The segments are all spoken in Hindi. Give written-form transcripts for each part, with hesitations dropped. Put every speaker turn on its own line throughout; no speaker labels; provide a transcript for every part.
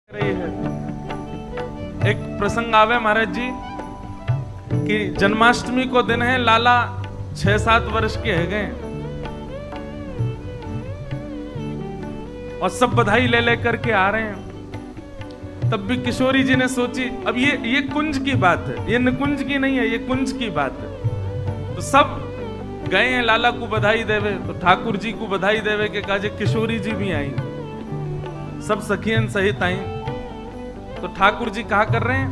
रही है। एक प्रसंग आवे महाराज जी कि जन्माष्टमी को दिन है, लाला 6-7 वर्ष के है गए और सब बधाई ले लेकर के आ रहे हैं। तब भी किशोरी जी ने सोची, अब ये कुंज की बात है, ये निकुंज की नहीं है, ये कुंज की बात है। तो सब गए हैं लाला को बधाई देवे, तो ठाकुर जी को बधाई देवे के काजे किशोरी जी भी आई, सब सखियन सहित आई। तो ठाकुर जी कहा कर रहे हैं,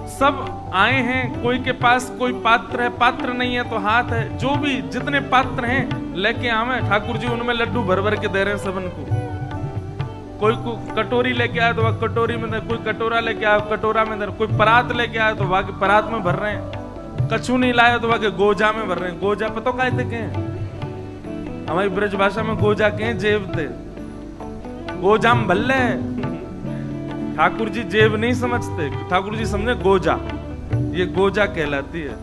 सब आए हैं, कोई के पास कोई पात्र है, पात्र नहीं है तो हाथ है, जो भी जितने पात्र हैं लेके आवे। ठाकुर जी उनमें लड्डू भर भर के दे रहे हैं सबन को। कोई को कटोरी लेके आया तो वह कटोरी में दे, कोई कटोरा लेके आया कटोरा में दे, कोई परात लेके आया तो वह परात में भर रहे हैं, कछु नहीं लाया तो वह गोजा में भर रहे हैं। गोजा पता कहते के हमारी ब्रज भाषा में गोजा के जेब थे, गोजाम भल्ले। ठाकुर जी जेब नहीं समझते, ठाकुर जी समझे गोजा, ये गोजा कहलाती है।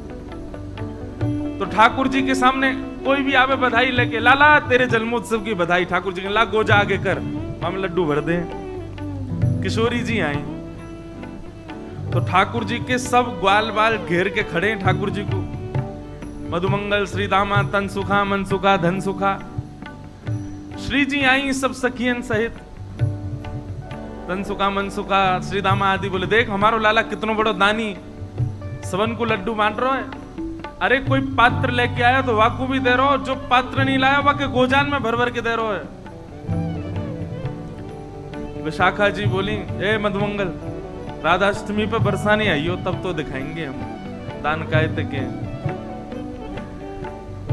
तो ठाकुर जी के सामने कोई भी आवे बधाई लेके, लाला तेरे जन्मोत्सव की बधाई, ठाकुर जी के ला गोजा आगे कर, हम लड्डू भर दे। किशोरी जी आई तो ठाकुर जी के सब ग्वाल बाल घेर के खड़े हैं ठाकुर जी को। मधुमंगल श्री दामा तन सुखा मन सुखा धन सुखा। श्री जी आई सब सखियन सहित, तन सुखा मन सुखा श्री दामा आदि बोले, देख हमारो लाला कितनो बड़ो दानी, सबन को लड्डू बांट रहा है। अरे कोई पात्र लेके आया तो वाकू भी दे रहा हो, जो पात्र नहीं लाया वाके गोजान में भर भर के दे रहा है। विशाखा जी बोली, ए मधुमंगल राधाष्टमी पे बरसाने आई हो तब तो दिखाएंगे हम दान कायते के।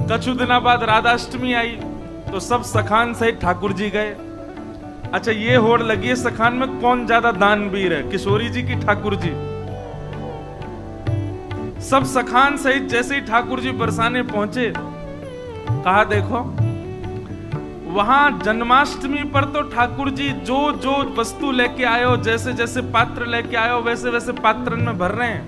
कछु दिना बाद राधाष्टमी आई तो सब सखान सहित ठाकुर जी गए। अच्छा ये होड़ लगी है सखान में कौन ज्यादा दानवीर है, किशोरी जी की ठाकुर जी। सब सखान सहित जैसे ही ठाकुर जी बरसाने पहुंचे, कहा देखो वहां जन्माष्टमी पर तो ठाकुर जी जो जो वस्तु लेके आयो, जैसे जैसे पात्र लेके आयो वैसे वैसे पात्र में भर रहे हैं।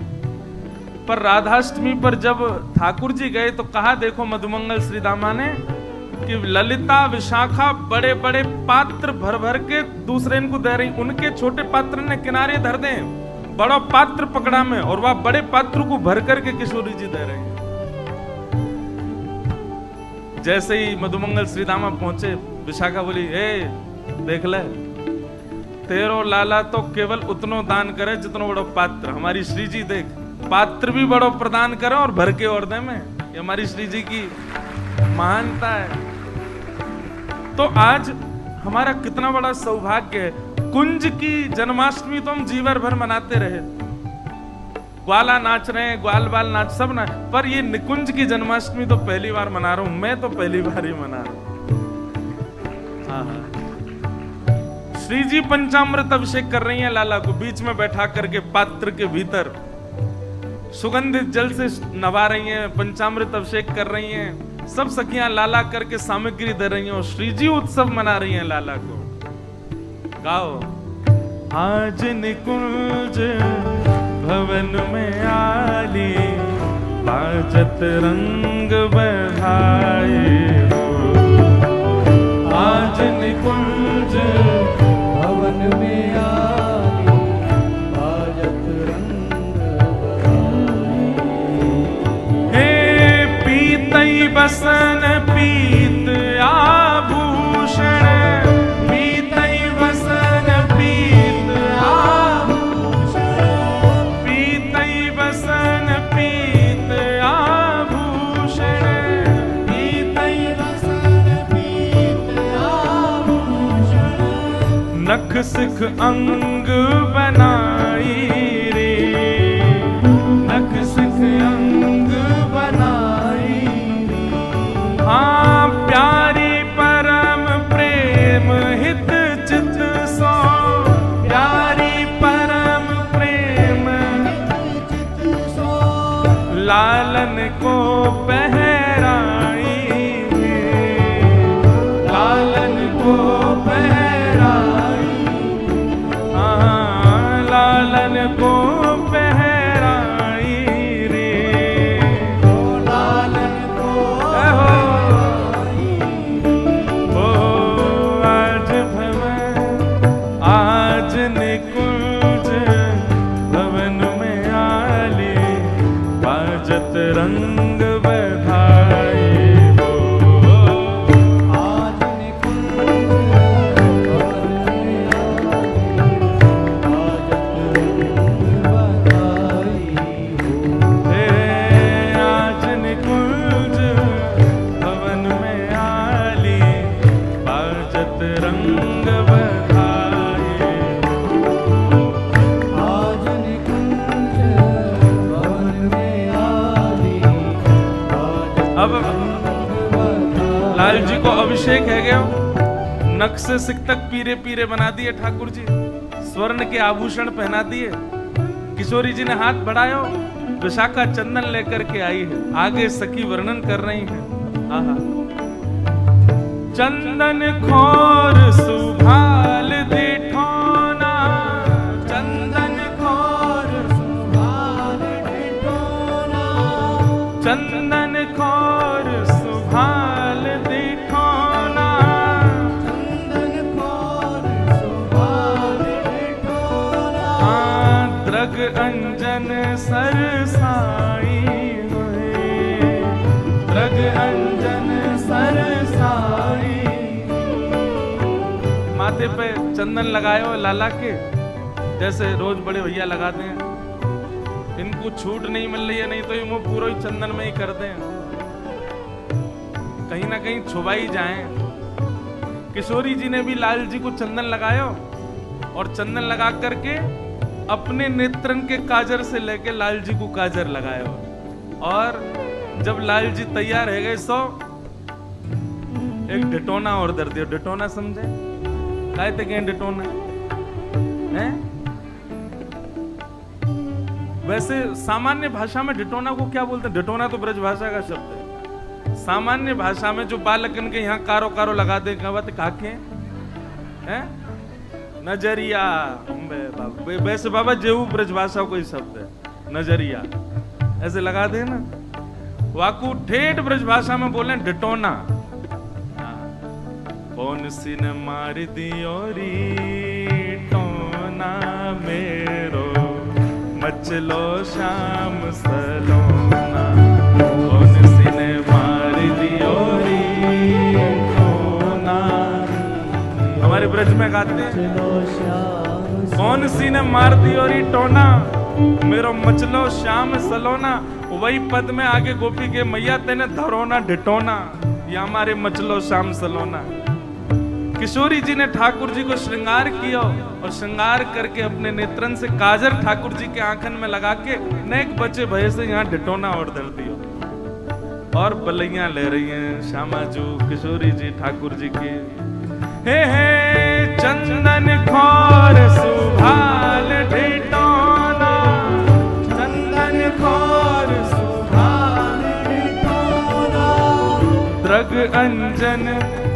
पर राधाष्टमी पर जब ठाकुर जी गए तो कहा देखो मधुमंगल श्री दामा ने कि ललिता विशाखा बड़े बड़े पात्र भर भर के दूसरे इनको दे रही, उनके छोटे पात्र ने किनारे धर दे, बड़ा पात्र पकड़ा में और वह बड़े पात्र को भर करके किशोरी जी दे रहे हैं। जैसे ही मधुमंगल श्री दामा पहुंचे, विशाखा बोली, ए देख ले तेरो लाला तो केवल उतनो दान करे जितनो बड़ो पात्र, हमारी श्री जी देख पात्र भी बड़ो प्रदान करे और भर के और दे में, ये हमारी श्री जी की महानता है। तो आज हमारा कितना बड़ा सौभाग्य है, कुंज की जन्माष्टमी तो हम जीवन भर मनाते रहे, ग्वाला नाच रहे हैं, ग्वाल बाल नाच सब ना, पर ये निकुंज की जन्माष्टमी तो पहली बार मना रहा हूं, मैं तो पहली बार ही मना रहा हूं। श्री जी पंचामृत अभिषेक कर रही हैं लाला को, बीच में बैठा करके पात्र के भीतर सुगंधित जल से नवा रही हैं, पंचामृत अभिषेक कर रही हैं, सब सखियां लाला करके सामग्री दे रही हैं और श्री जी उत्सव मना रही हैं लाला को। गाओ, आज निकुंज भवन में आली, बाजत रंग बधाई हो। आज निकुंज
भवन में आली, बाजत रंग बधाई।
हे पीतई बसन पीत आभूषण, पीतई बसन पीत आभूषण, पीतई बसन पीत आभूषण, पीतई बसन पीत आभूषण। नख सिख अंग बनाई रे, नख सिख अंग बनाई रे। हाँ प्यारी परम प्रेम हित चित सो, प्यारी परम प्रेम हित चित सो। लालन को पहराई रे, लालन को पहराई, हाँ लालन को पहराई रे, लालन को हो आज भवन, आज जी को अभिषेक है गयो, नख से सिक तक पीरे पीरे बना दिए ठाकुर जी, स्वर्ण के आभूषण पहना दिए। किशोरी जी ने हाथ बढ़ायो, विशाखा चंदन लेकर के आई है। आगे सखी वर्णन कर रही है। आहा। चंदन खोर सुभाल दिठोना, चंदन खोर सुभाल दिठोना, चंदन खोर सुभाल दिठोना, चंदन खोर सुभाल दिठोना, द्रग अंजन सरसाई हुए, द्रग अंजन सरसाई। माथे पे चंदन लगायो लाला के, जैसे रोज बड़े भैया लगाते हैं। इनको छूट नहीं मिल रही है, नहीं तो ये मुंह पूरा ही चंदन में ही करते हैं, कहीं ना कहीं छुपाई जाएं। किशोरी जी ने भी लाल जी को चंदन लगायो और चंदन लगा करके अपने नेत्रन के काजर से लेके लाल जी को काजर लगायो। और जब लाल जी तैयार है गए सो एक डिटोना और दर दियो। डिटोना समझे काय थे क्या डिटोना है? वैसे सामान्य भाषा में डिटोना को क्या बोलते हैं? डिटोना तो ब्रज भाषा का शब्द है। सामान्य भाषा में जो बालकन के यहाँ कारो कारो लगा दे, क्या बात काके हैं? नजरिया। वैसे बाबा जेऊ ब्रज भाषा कोई शब्द है नजरिया, ऐसे लगा दे ना। वाकू ठेठ ब्रज भाषा में बोले डिटोना। कौन सी ने मार दियो री टोना मेरो, मचलो शाम सलोना। कौन सी ने मार दियो री टोना, हमारे ब्रज में गाते हैं। कौन सी ने मार दियो री टोना मेरो, मचलो श्याम सलोना। वही पद में आगे गोपी के मैया तेने धरोना डिटोना, या हमारे मचलो श्याम सलोना। किशोरी जी ने ठाकुर जी को श्रृंगार किया और श्रृंगार करके अपने नेत्रन से काजर ठाकुर जी के आंखन में लगा के नेक बचे भय से यहाँ डिटोना और दर दियो। और बलैया ले रही हैं श्यामा जू किशोरी जी ठाकुर जी की। हे चंदन खोर सुभाल डिटोना, चंदन खोर सुभाल डिटोना, द्रग अंजन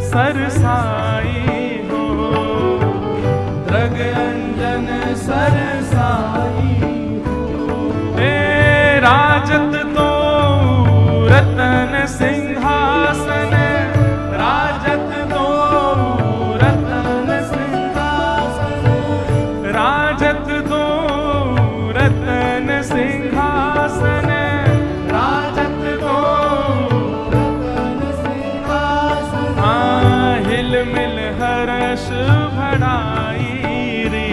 सरसाई हो, द्रग अंजन सरसाई हो। हे राजत तो रतन सिंहासन, राजत तो रतन सिंहासन, राजत तो रतन सिंहासन, राजत तो रतन सिंहासन। हाँ हिल मिल हर्ष भड़ाई रे,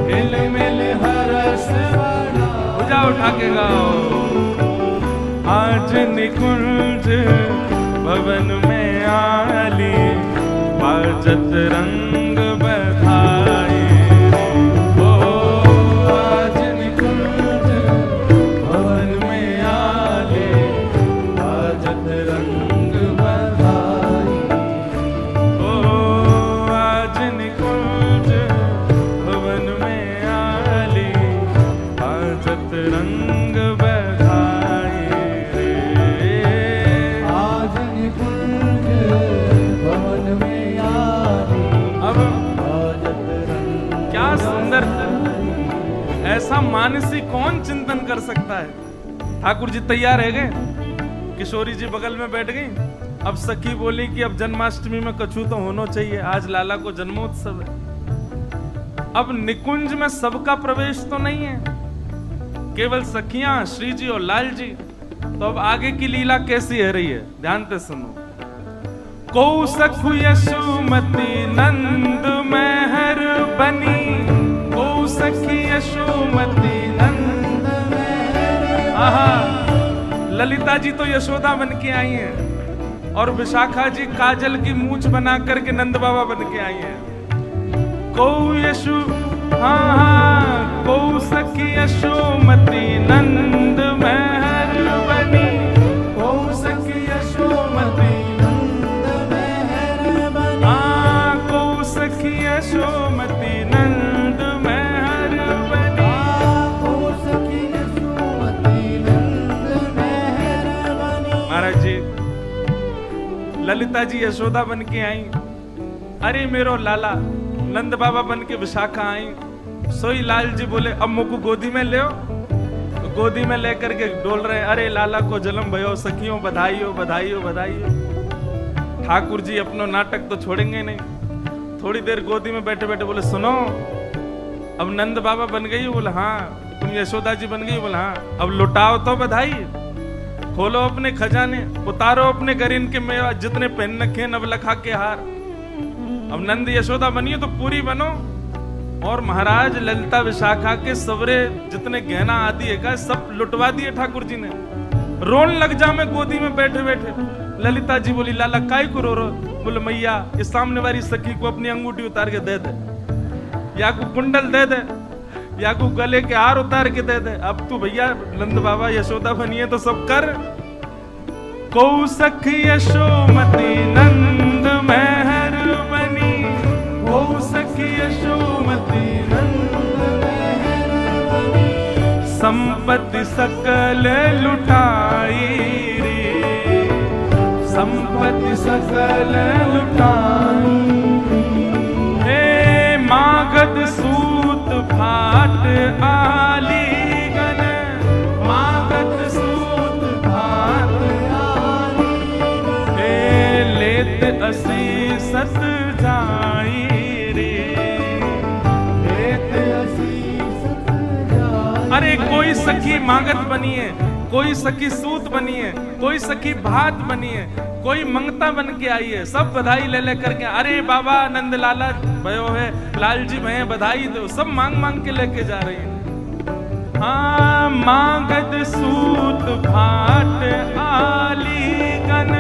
हिल मिल हर्ष भड़ाई। उठा उठा के गाओ। आज निकुंज भवन में आली, बाजत रंग बधाई। ओ आज निकुंज भवन में आली, बाजत रंग बधाई। ओ आज निकुंज भवन में आली, बाजत रंग बधाई। ऐसा मानसी कौन चिंतन कर सकता है? ठाकुर जी तैयार है गए, किशोरी जी बगल में बैठ गई। अब सखी बोली कि अब जन्माष्टमी में कछु तो होना चाहिए, आज लाला को जन्मोत्सव है। अब निकुंज में सबका प्रवेश तो नहीं है, केवल सखियां श्री जी और लाल जी। तो अब आगे की लीला कैसी है रही है, ध्यान से सुनो। को सखु यशोमती नंद मेहर बनी, को सखी यशोमती नंद मेहर। आहा, ललिता जी तो यशोदा बन के आई हैं और विशाखा जी काजल की मूंछ बना करके नंद बाबा बन के आई हैं। को यशु हाँ को सखी यशोमती नंद मेहर बनी, को सखी यशोमती नंद यशोमती नंद मेहर बनी।
हो सखी यशोमती नंद मेहर बनी।
महाराज जी ललिता जी यशोदा बन के आई। अरे मेरो लाला नंद बाबा बन के विशाखा आई। सोई लाल जी बोले अम्मू को गोदी में ले, तो गोदी में लेकर के डोल रहे। अरे लाला को जन्म भयो, सखियों बधाई हो बधाई हो बधाई हो। ठाकुर जी अपना नाटक तो छोड़ेंगे नहीं। थोड़ी देर गोदी में बैठे बैठे बोले सुनो, अब नंद बाबा बन गई? बोले हाँ। तुम यशोदा जी बन गई? बोले हाँ। अब लुटाओ तो बधाई, खोलो अपने खजाने, उतारो अपने गरीन के मेवा, जितने पहन रखे नवलखा के हार। अब नंद यशोदा बनिए तो पूरी बनो। और महाराज ललिता विशाखा के सवरे जितने गहना आदि है सब लुटवा दिए ठाकुर जी ने। रोन लग जा मैं गोदी में बैठे बैठे। ललिता जी बोली लाला काय को रो रहे? बोले मैया इस सामने वाली सखी को अपनी अंगूठी उतार के दे दे, या को कुंडल दे दे, या को गले के हार उतार के दे दे। अब तू भैया नंद बाबा यशोदा बनिए तो सब कर। कौ सखी यशोमती नंद मेहर बनी। कौ सखी यशोमती नंद मेहर बनी। संपत्ति सकल लुटाई रे, संपत्ति सकल लुटाई। हे मागध सूत भाट आलीगन, मागध सूत भाट आलीगन। हे लेत असी सत जाई रे, लेत असी सत जाई। अरे कोई सखी मागध बनी है, कोई सखी सूत बनी है, कोई सखी भात बनी है, कोई मंगता बन के आई है। सब बधाई ले ले करके अरे बाबा नंद लाला भयो है, लाल जी भय बधाई दो। सब मांग मांग के लेके जा रही है। हाँ मागध सूत भाट आलीगन,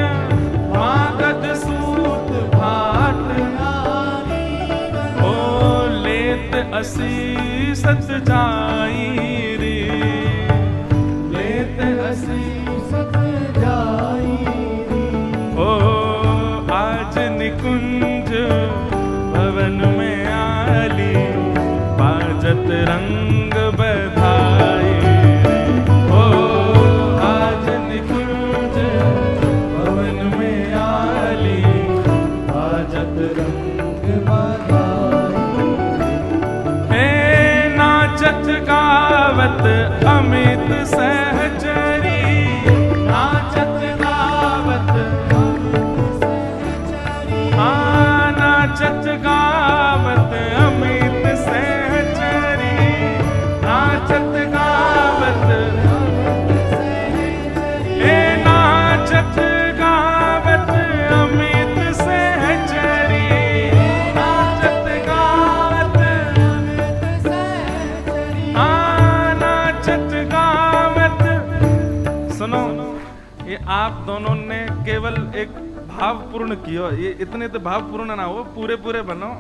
मागध सूत भाट आलीगन। ओ लेत असी सत जाई रे, लेत असी सत जाई रे। ओ आज निकुंज भवन में आली, बाजत रंग बधाई। ओ आज निकुंज भवन में आली, बाजत रंग बधाई। हे नाचत गावत अमित सहचरी, नाचत गावत अमित सहचरी। हाँ नाचत गावत अमित सहचरी, नाचत गावत अमित सहचरी। हे नाचत गावत अमित सहचरी, नाचत गावत अमित सहचरी। हाँ नाचत गावत। सुनो ये आप दोनों ने केवल एक भाव पूर्ण किया, ये इतने तो भाव पूर्ण ना हो, पूरे पूरे बनो।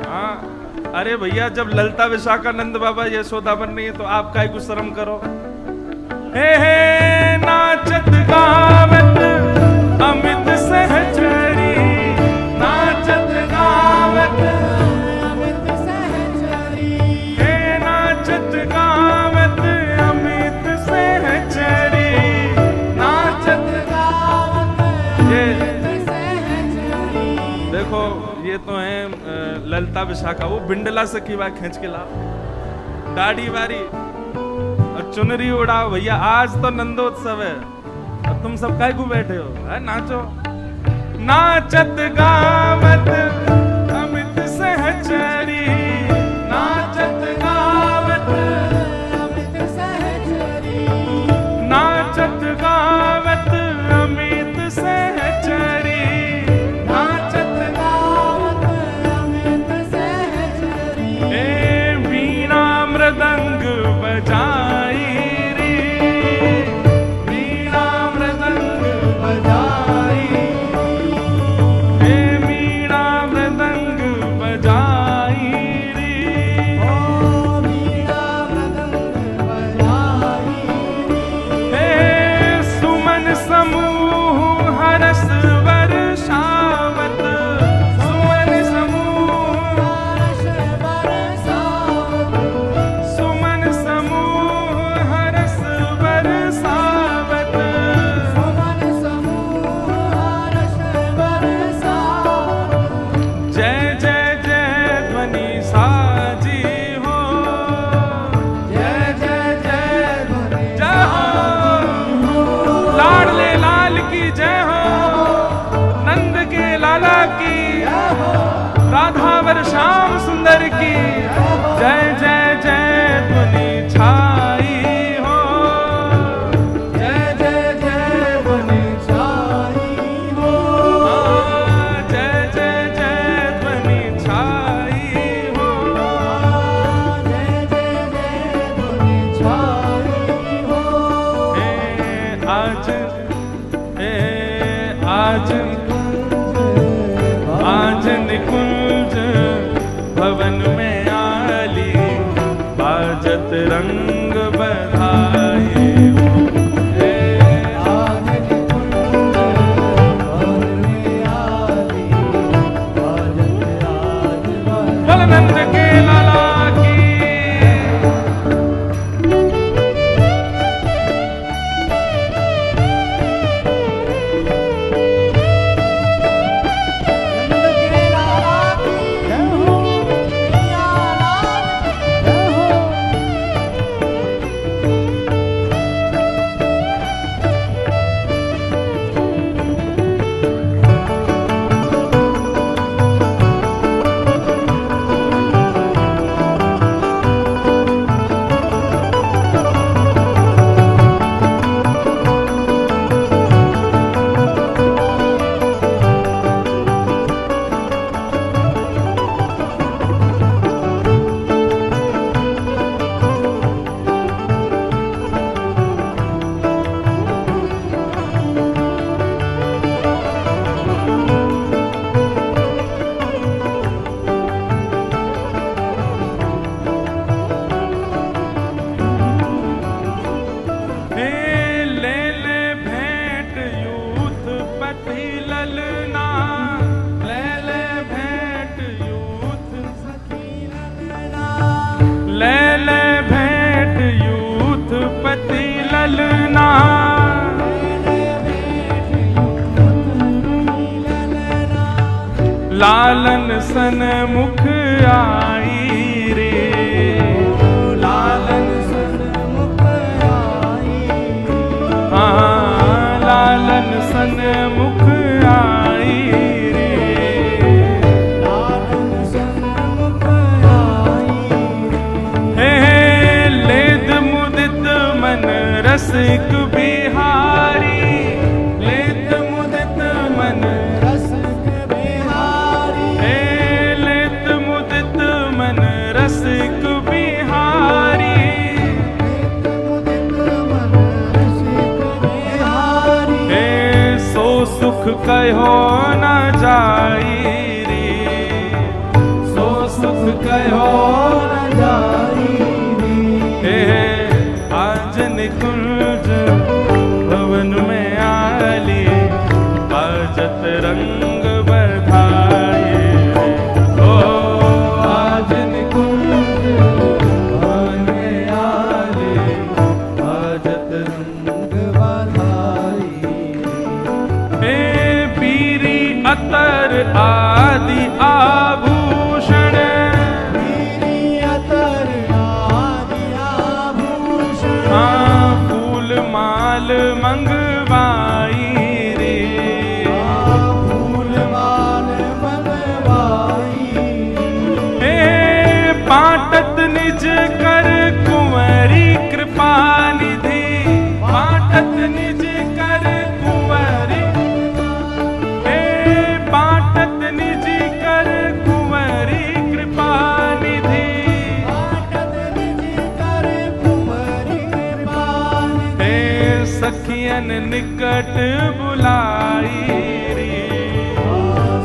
हाँ अरे भैया जब ललिता विशाखानंद बाबा यशोदा बन रही है तो आप काहे को शर्म करो। हे नाचत गावत अमित सहचरी, नाचत गावत अमित सहचरी। हे नाचत गावत अमित सहचरी, नाचत गावत अमित सहचरी। देखो ये तो है ललिता विशाखा, वो बिंडला से कीवा खींच के ला, दाढ़ी वारी और चुनरी उड़ाओ। भैया आज तो नंदोत्सव है और तुम सब काय को बैठे हो? है नाचो। नाचत गावत अमित सहचरी, नाचत गावत अमित सहचरी। नाचत गावत अमित सहचरी, नाचत गावत अमित सहचरी। ए वीणा मृदंग बजाई रे, वीणा मृदंग बजाई। ए वीणा मृदंग बजाई ध्वनि साजी हो।
जय जय जय ध्वनि
जय हो, लाडले लाल की जय हो, नंद के लाला की, राधावर श्याम सुंदर की जय जय जय ध्वनि छाई हो।
जय जय जय ध्वनि छाई हो।
जय जय जय ध्वनि छाई हो।
जय जय जय ध्वनि छाई हो।
आज आज निकुंज भवन में आली, बाजत रंग बधाई हो।
आज निकुंज भवन में आली, बाजत आज
बोल नंद के लाला की। लालन सन मुख आई रे,
लालन सन मुख आई।
हाँ लालन सन मुख आई रे,
लालन सन मुख आई।
हे लेद मुदित मन रसिक बिहारी, लेद मुदित मन
रसिक बिहारी।
लेत मुदित मन रसिक बिहारी,
मुदित मन रसिक बिहारी।
हे सो सुख कहो न जाई रे, सो सुख कहो
न जाई रे।
हे आज निकुंज भवन में आली, बाजत रंग बधाई रे। ओ आज निकुंज भवन में आली, बाजत रंग
बधाई।
हे पीरी अतर आदि आभूषण,
पीरी अतर आदि आभूषण।
हाँ फूल माल मंगवाई रे,
फूल माल मंगवाई।
हे बाटत निज कर कुंवरी कृपा निधि, बाटत निज कर कुंवरी, हे बाटत निज कर कुंवरी कृपा निधि।
बाटत निज कर कुंवरी कृपा निधि।
हे सखियन निकट बुलाई रे,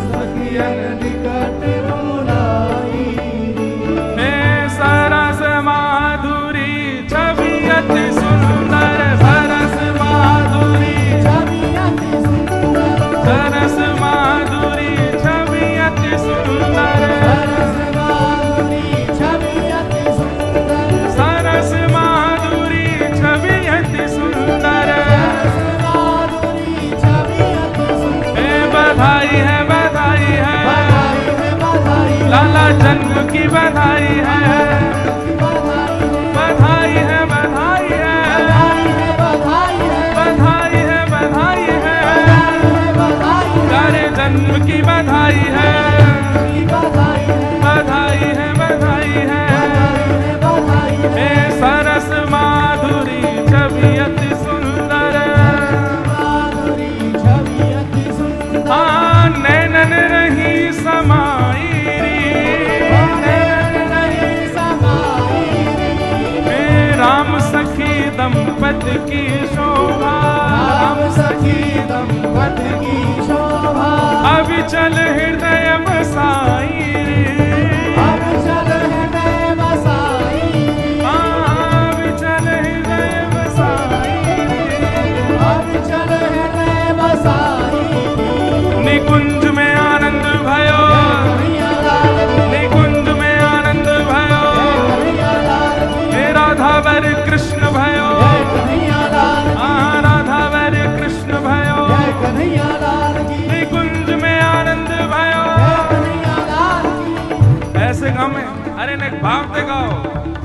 सखियन निकट बुलाई।
हे सरस माधुरी छवि अति बधाई है, बधाई है, बधाई है, बधाई है, बधाई है, प्यारे जन्म की बधाई है, बधाई है, बधाई है, हे सरस माधुरी छवि अति सुंदर, हाँ नैनन रही समाई, राम सखी दंपति की शोभा,
राम सखी दंपति की शोभा,
अविचल हृदय बसाई,
अविचल हृदय बसाई,
अविचल हृदय बसाई,
अविचल हृदय बसाई,
निकुंज में आनंद भयो, निकुंज में आनंद भयो, हे राधा वर कृष्ण भयो, राधा वर कृष्ण भयो, निकुंज में आनंद भयो, ऐसे गाँव में अरे ने भाव दे गाओ,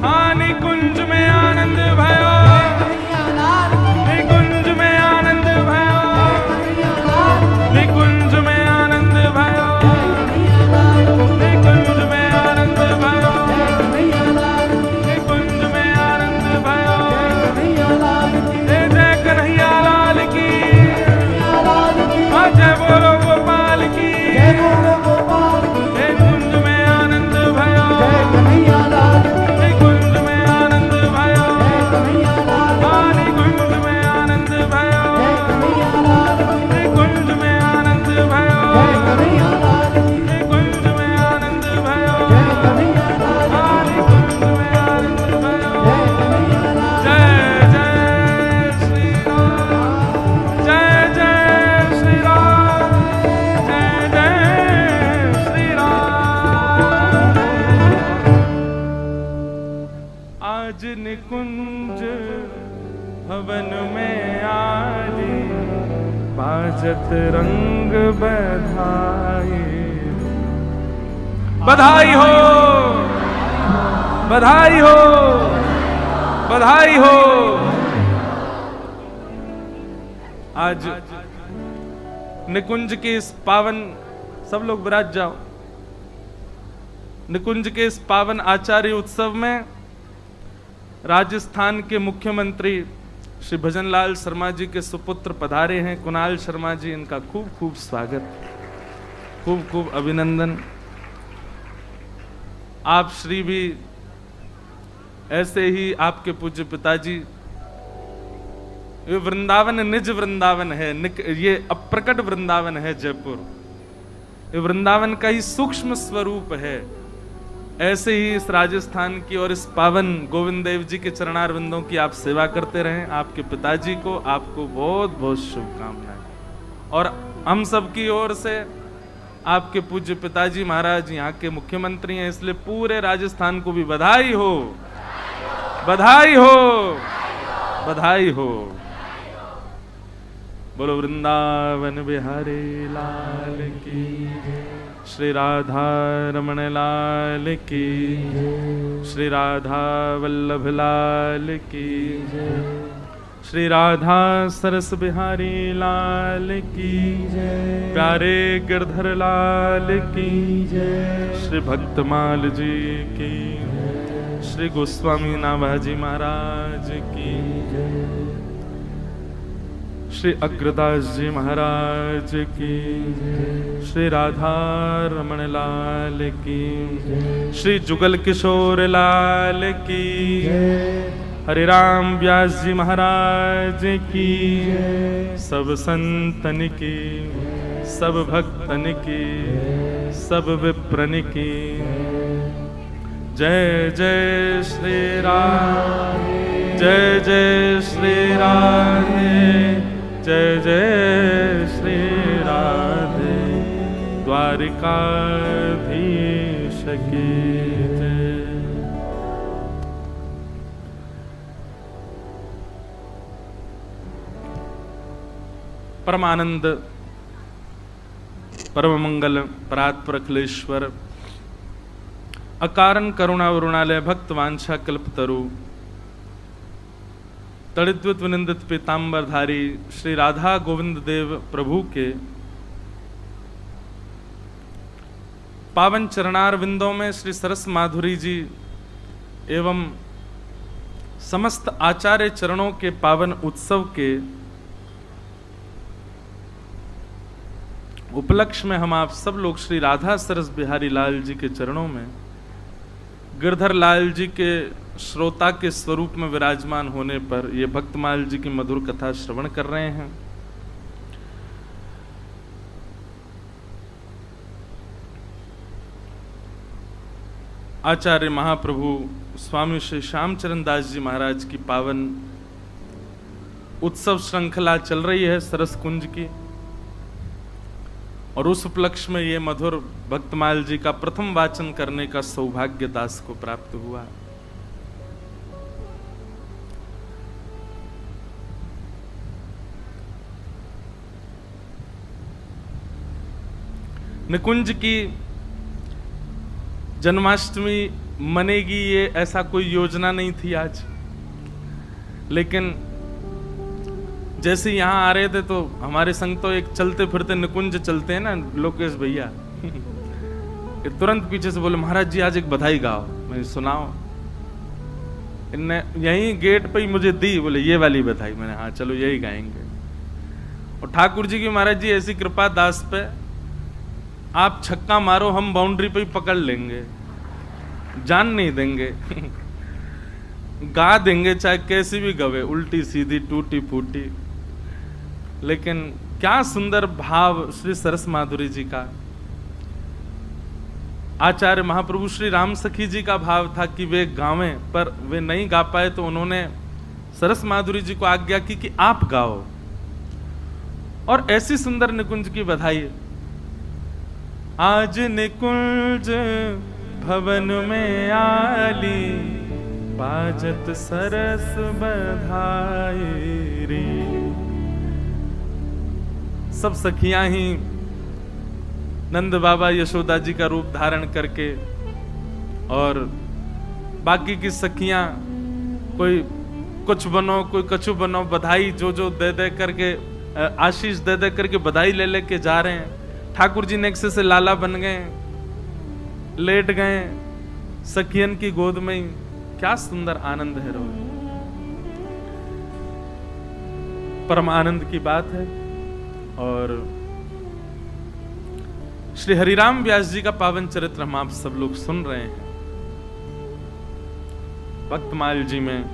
हाँ निकुंज में आनंद भयो, निकुंज में आनंद भयो, निकुंज में आनंद भयो, निकुंज में आनंद भयो, निकुंज में आनंद भयो, जय जय कन्हैया लाल की, जय बोलो गोपाल की, निकुंज में आनंद भयो, निकुंज में आनंद भयो, निकुंज में आनंद भयो, निकुंज में आनंद भयो, निकुंज में आनंद भयो, निकुंज में आनंद भयो, जय जय श्री राम, जय जय श्री राम, जय जय श्री राम। आज निकुंज भवन में आली, बाजत रंग बधाई, बधाई हो, बधाई हो, बधाई हो। आज निकुंज के इस पावन, सब लोग विराज जाओ, निकुंज के इस पावन आचार्य उत्सव में राजस्थान के मुख्यमंत्री श्री भजनलाल शर्मा जी के सुपुत्र पधारे हैं, कुणाल शर्मा जी, इनका खूब खूब स्वागत, खूब खूब अभिनंदन। आप श्री भी ऐसे ही आपके पूज्य पिताजी, ये वृंदावन निज वृंदावन है, ये अप्रकट वृंदावन है जयपुर, ये वृंदावन का ही सूक्ष्म स्वरूप है। ऐसे ही इस राजस्थान की और इस पावन गोविंद देव जी के चरणारविंदों की आप सेवा करते रहें। आपके पिताजी को, आपको बहुत बहुत शुभकामनाएं, और हम सब की ओर से आपके पूज्य पिताजी महाराज यहाँ के मुख्यमंत्री हैं, इसलिए पूरे राजस्थान को भी बधाई हो, बधाई हो, बधाई हो। बोलो वृंदावन बिहारी लाल की, श्री राधा रमण लाल की, श्री राधा वल्लभ लाल की, श्री राधा सरस बिहारी लाल की, प्यारे गिरधर लाल की, श्री भक्तमाल जी की, श्री गोस्वामी नाभाजी महाराज की, श्री अग्रदास जी महाराज की, श्री राधा रमण लाल की, श्री जुगल किशोर लाल की, हरे राम व्यास जी महाराज की, सब संतन की, सब भक्तन की, सब विप्रन की, जय जय श्री राम, जय जय श्री राधे, जय जय श्री राधे, द्वारिकाधीश की जय। परमानंद परम मंगल परात्पर अखिलेश्वर अकारण करुणा वरुणालय भक्त वांछा कल्पतरु तड़िद्वित विनिंदित पीतांबरधारी श्री राधा गोविंद देव प्रभु के पावन चरणार विंदों में श्री सरस माधुरी जी एवं समस्त आचार्य चरणों के पावन उत्सव के उपलक्ष्य में हम आप सब लोग श्री राधा सरस बिहारी लाल जी के चरणों में गिरधर लाल जी के श्रोता के स्वरूप में विराजमान होने पर ये भक्तमाल जी की मधुर कथा श्रवण कर रहे हैं। आचार्य महाप्रभु स्वामी श्री श्यामचरण दास जी महाराज की पावन उत्सव श्रृंखला चल रही है सरस कुंज की, और उस उपलक्ष्य में ये मधुर भक्तमाल जी का प्रथम वाचन करने का सौभाग्य दास को प्राप्त हुआ। निकुंज की जन्माष्टमी मनेगी ये ऐसा कोई योजना नहीं थी आज, लेकिन जैसे यहाँ आ रहे थे तो हमारे संग तो एक चलते फिरते निकुंज चलते हैं ना लोकेश भैया तुरंत पीछे से बोले महाराज जी आज एक बधाई गाओ। मैं सुनाओ। इनने यहीं गेट पे ही मुझे दी, बोले ये वाली बधाई। मैंने हाँ चलो यही गाएंगे। और ठाकुर जी की महाराज जी ऐसी कृपा दास पे, आप छक्का मारो हम बाउंड्री पे ही पकड़ लेंगे, जान नहीं देंगे गा देंगे चाहे कैसी भी गवे, उल्टी सीधी टूटी फूटी। लेकिन क्या सुंदर भाव श्री सरस माधुरी जी का। आचार्य महाप्रभु श्री राम सखी जी का भाव था कि वे गावें, पर वे नहीं गा पाए तो उन्होंने सरस माधुरी जी को आज्ञा की कि आप गाओ। और ऐसी सुंदर निकुंज की बधाई। आज निकुंज भवन में आली, बाजत सरस बधाई रे। सब सखियां ही नंद बाबा यशोदा जी का रूप धारण करके, और बाकी की सखियां कोई कुछ बनो कोई कछु बनो, बधाई जो जो दे दे करके, आशीष दे दे करके बधाई ले लेके जा रहे हैं। ठाकुर जी नेक्से से लाला बन गए, लेट गए सखियन की गोद में ही। क्या सुंदर आनंद है रोज, परम आनंद की बात है। और श्री हरिराम व्यास जी का पावन चरित्र हम आप सब लोग सुन रहे हैं। भक्तमाल जी में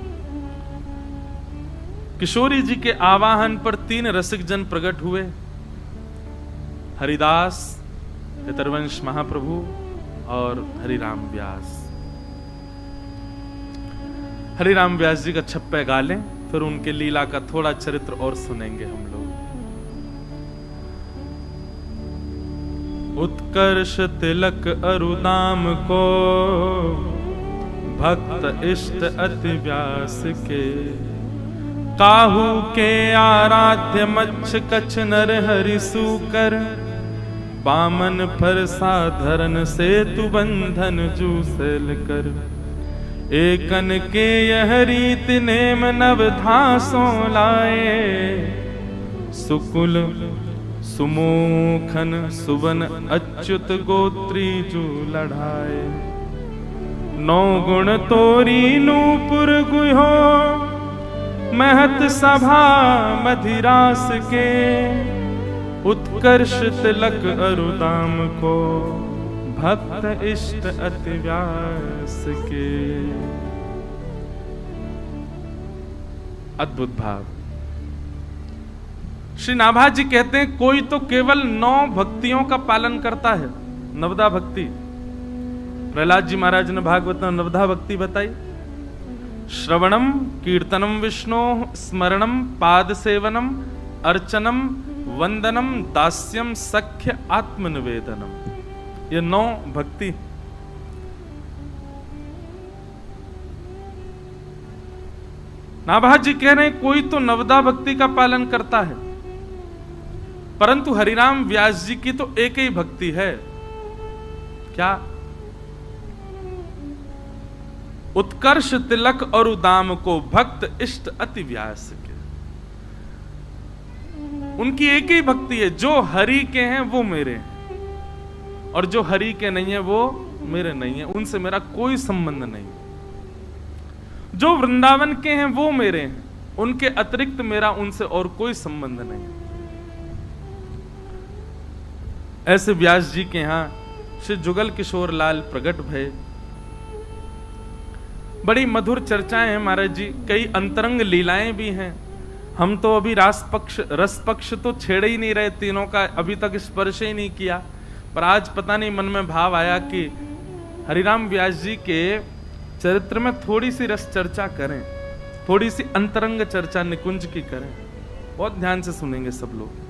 किशोरी जी के आवाहन पर 3 रसिक जन प्रकट हुए। हरिदास, पितरवंश महाप्रभु और हरिराम व्यास। हरिराम व्यास जी का छप्पे गा लें, फिर उनके लीला का थोड़ा चरित्र और सुनेंगे हम लोग। उत्कर्ष तिलक अरुदाम को, भक्त इष्ट अति व्यास के। काहू के आराध्य मच्छ कछ नर हरि सूकर, बामन फर साधरन से तु बंधन जूसेल कर। एकन के यह रीत नेम नव धासों लाए, सुकुल सुमुखन सुवन अच्युत गोत्री जू लढ़ाए। 9 गुण तोरी नूपुर गुहो, महत सभा मधिरास के। उत्कर्ष तिलक अरुदाम को, भक्त इष्ट अति व्यास के। अद्भुत भाव। श्री नाभा जी कहते हैं कोई तो केवल 9 भक्तियों का पालन करता है, नवदा भक्ति। प्रहलाद जी महाराज ने भागवत में नवदा भक्ति बताई। श्रवणम कीर्तनम विष्णु, स्मरणम पाद सेवनम, अर्चनम वंदनम, दास्यम सख्य आत्मनिवेदनम। ये 9 भक्ति। नाभा जी कह रहे हैं कोई तो नवदा भक्ति का पालन करता है, परंतु हरिराम व्यास जी की तो एक ही भक्ति है। क्या? उत्कर्ष तिलक और उदाम को भक्त इष्ट अति व्यास के। उनकी एक ही भक्ति है, जो हरि के हैं वो मेरे हैं, और जो हरि के नहीं है वो मेरे नहीं है, उनसे मेरा कोई संबंध नहीं। जो वृंदावन के हैं वो मेरे हैं, उनके अतिरिक्त मेरा उनसे और कोई संबंध नहीं। ऐसे व्यास जी के यहां श्री जुगल किशोर लाल प्रकट भय। बड़ी मधुर चर्चाएं हैं महाराज जी, कई अंतरंग लीलाएं भी हैं। हम तो अभी रस पक्ष तो छेड़े ही नहीं रहे, तीनों का अभी तक स्पर्श ही नहीं किया, पर आज पता नहीं मन में भाव आया कि हरिराम व्यास जी के चरित्र में थोड़ी सी रस चर्चा करें, थोड़ी सी अंतरंग चर्चा निकुंज की करें। बहुत ध्यान से सुनेंगे सब लोग।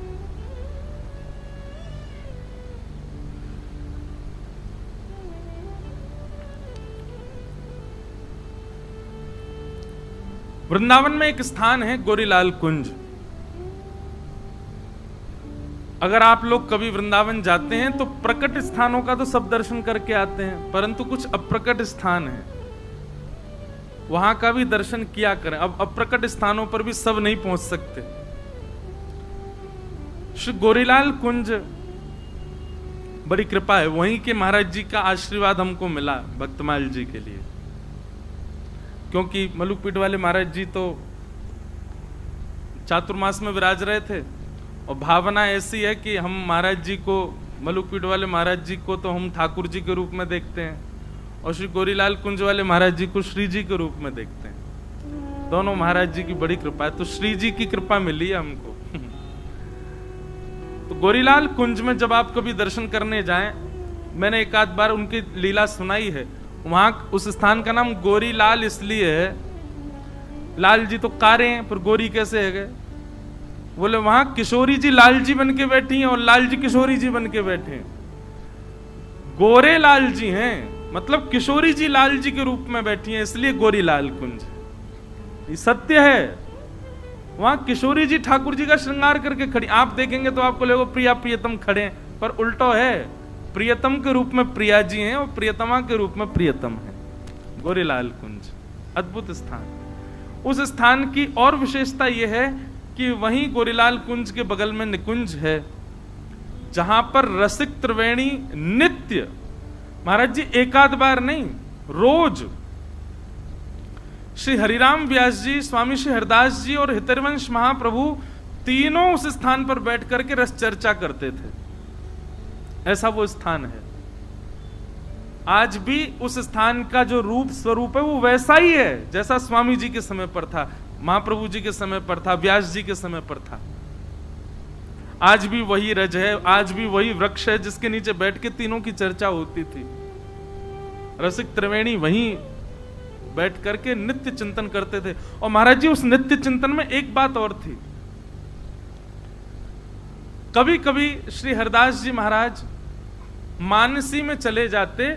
वृंदावन में एक स्थान है गोरीलाल कुंज। अगर आप लोग कभी वृंदावन जाते हैं तो प्रकट स्थानों का तो सब दर्शन करके आते हैं, परंतु कुछ अप्रकट स्थान है, वहां का भी दर्शन किया करें। अब अप्रकट स्थानों पर भी सब नहीं पहुंच सकते। श्री गोरीलाल कुंज बड़ी कृपा है, वहीं के महाराज जी का आशीर्वाद हमको मिला भक्तमाल जी के लिए, क्योंकि मलुकपीठ वाले महाराज जी तो चातुर्मास में विराज रहे थे, और भावना ऐसी है कि हम महाराज जी को, मलुकपीठ वाले महाराज जी को तो हम ठाकुर जी के रूप में देखते हैं, और श्री गोरीलाल कुंज वाले महाराज जी को श्री जी के रूप में देखते हैं। दोनों महाराज जी की बड़ी कृपा है, तो श्री जी की कृपा मिली है हमको। तो गोरीलाल कुंज में जब आप कभी दर्शन करने जाएं, मैंने एक आध बार उनकी लीला सुनाई है। वहां उस स्थान का नाम गोरीलाल इसलिए है, लाल जी तो कारे हैं, पर गोरी कैसे है गए? बोले वहां किशोरी जी लाल जी बन के बैठी हैं और लाल जी किशोरी जी बन के बैठे हैं। गोरे लाल जी हैं, मतलब किशोरी जी लाल जी के रूप में बैठी हैं, इसलिए गोरीलाल कुंज। ये सत्य है। वहां किशोरी जी ठाकुर जी का श्रृंगार करके खड़ी, आप देखेंगे तो आपको लगेगा प्रिया प्रियतम खड़े हैं, पर उल्टो है, प्रियतम के रूप में प्रिया जी हैं और प्रियतमा के रूप में प्रियतम है। गोरीलाल कुंज अद्भुत स्थान। उस स्थान की और विशेषता यह है कि वहीं गोरीलाल कुंज के बगल में निकुंज है, जहां पर रसिक त्रिवेणी नित्य, महाराज जी एकाध बार नहीं, रोज श्री हरिराम व्यास जी, स्वामी श्री हरदास जी और हितरवंश महाप्रभु तीनों उस स्थान पर बैठ करके रस चर्चा करते थे। ऐसा वो स्थान है। आज भी उस स्थान का जो रूप स्वरूप है वो वैसा ही है जैसा स्वामी जी के समय पर था, महाप्रभु जी के समय पर था, व्यास जी के समय पर था। आज भी वही रज है, आज भी वही वृक्ष है जिसके नीचे बैठ के तीनों की चर्चा होती थी। रसिक त्रिवेणी वहीं बैठ करके नित्य चिंतन करते थे। और महाराज जी उस नित्य चिंतन में एक बात और थी, कभी कभी श्री हरदास जी महाराज मानसी में चले जाते,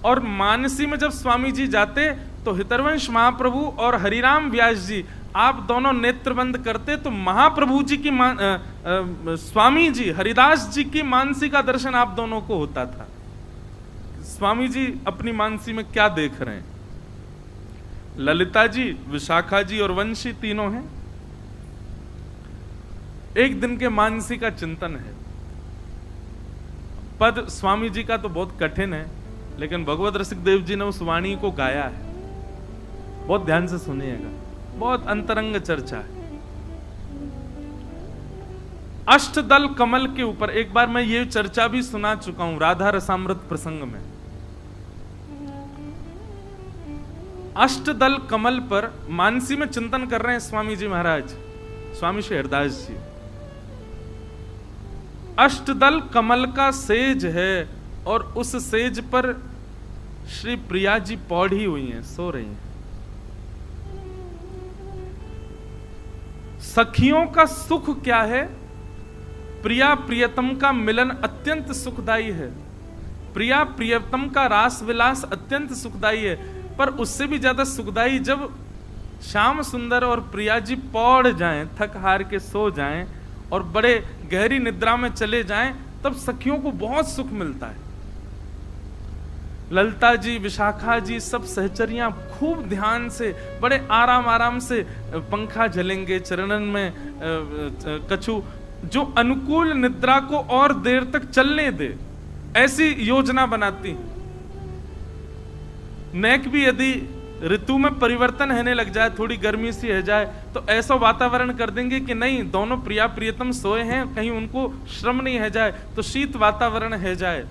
और मानसी में जब स्वामी जी जाते तो हितरवंश महाप्रभु और हरिराम व्यास जी आप दोनों नेत्र बंद करते, तो महाप्रभु जी की स्वामी जी हरिदास जी की मानसी का दर्शन आप दोनों को होता था। स्वामी जी अपनी मानसी में क्या देख रहे हैं? ललिता जी, विशाखा जी और वंशी तीनों हैं। एक दिन के मानसी का चिंतन है। पद स्वामी जी का तो बहुत कठिन है, लेकिन भगवत रसिक देव जी ने उस वाणी को गाया है। बहुत ध्यान से सुनिएगा, बहुत अंतरंग चर्चा है। अष्टदल कमल के ऊपर एक बार मैं ये चर्चा भी सुना चुका हूं राधा रसामृत प्रसंग में। अष्टदल कमल पर मानसी में चिंतन कर रहे हैं स्वामी जी महाराज, स्वामी श्री हरदास जी। अष्टदल कमल का सेज है और उस सेज पर श्री प्रिया जी पौड़ी हुई हैं, सो रही हैं। सखियों का सुख क्या है? प्रिया प्रियतम का मिलन अत्यंत सुखदायी है। प्रिया प्रियतम का रास विलास अत्यंत सुखदायी है, पर उससे भी ज्यादा सुखदायी जब श्याम सुंदर और प्रिया जी पौड़ जाएं, थक हार के सो जाएं और बड़े गहरी निद्रा में चले जाएं, तब सखियों को बहुत सुख मिलता है। ललिता जी, विशाखा जी, सब सहचरियां खूब ध्यान से, बड़े आराम आराम से, पंखा झलेंगे, चरणन में कछु, जो अनुकूल निद्रा को और देर तक चलने दे, ऐसी योजना बनाती। नेक भी यदि ऋतु में परिवर्तन होने लग जाए, थोड़ी गर्मी सी हो जाए, तो ऐसा वातावरण कर देंगे कि नहीं, दोनों प्रिया प्रियतम सोए हैं, कहीं उनको श्रम नहीं हो जाए, तो शीत वातावरण हो जाए।